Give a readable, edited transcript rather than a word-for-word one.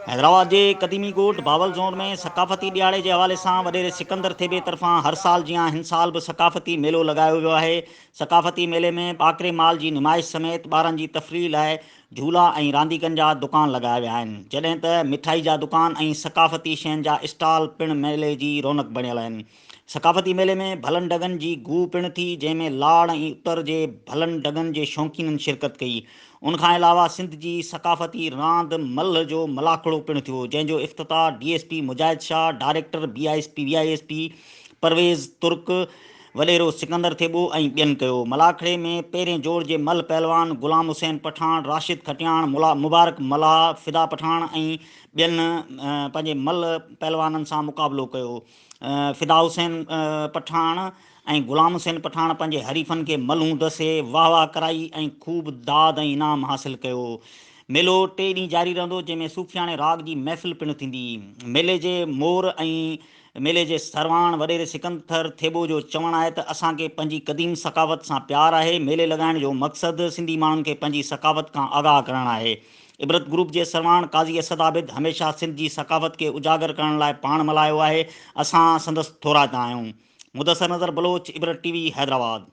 हैदराबाद के क़दीमी ॻोठ बावल ज़ोन में सक़ाफ़ती ॾियारे के हवाले से वॾेरे सिकंदर थेबे तरफ़ां हर साल जियां हिन साल भी सक़ाफ़ती मेलो लगायो वियो आहे। सक़ाफ़ती मेले में ॿाकरे माल की नुमाइश समेत ॿारनि की तफ़रीह लाइ झूला ऐं रांदीगनि जा दुकान लगाया विया आहिनि, जॾहिं त मिठाई जा दुकान ऐं सक़ाफ़ती शयुनि जा स्टॉल पिणु मेले की रौनक बणियल आहिनि। सक़ाफ़ती मेले में भलन डगन की गू पिणु थी, जंहिंमें लाड़ ऐं उतर के भलन डगन के शौक़ीननि शिरकत कई। उन खां अलावा सिंध की सक़ाफ़ती रांदि मल्ह जो मलाखड़ो पिणु थियो, जंहिंजो इफ़्तिताह DSP मुजाहिद शाह, डायरेक्टर VISP परवेज़ तुर्क, वॾेरो सिकंदर थेबो ऐं ॿियनि कयो। मलाखड़े में पहिरें जोड़ जे मल्ह पहलवान ग़ुलाम हुसैन पठान, राशिद खटियाण, मुबारक मल्हा, फ़िदा पठान ऐं ॿियनि पंहिंजे मल्ह पहलवाननि सां मुक़ाबिलो कयो। फ़िदा हुसैन पठान ऐं ग़ुलाम हुसैन पठान पंहिंजे हरीफ़नि खे मल्हूं दसे वाह वाह कराई ऐं ख़ूब दाद ऐं इनाम हासिल कयो। मेलो 3 ॾींहं जारी रहंदो, जंहिंमें सूफ़ियाणे राग जी महफ़िल पिणु थींदी। मेले जे मोर ऐं मेले जे सरवाण वॾेरे सिकंदर थेबो जो चवणु आहे त असांखे पंहिंजी क़दीम सक़ाफ़त सां प्यार आहे। मेले लॻाइण जो मक़सदु सिंधी माण्हुनि खे पंहिंजी सक़ाफ़त खां आगाह करणु आहे। इबरत ग्रुप जे सरवाण काज़ी असद आबिद हमेशह सिंध जी सक़ाफ़त खे उजागर करण लाइ पाण मल्हायो आहे। असां संदसि थोराइता आहियूं। मुदसर नज़र बलोच, इबरत TV, हैदराबाद।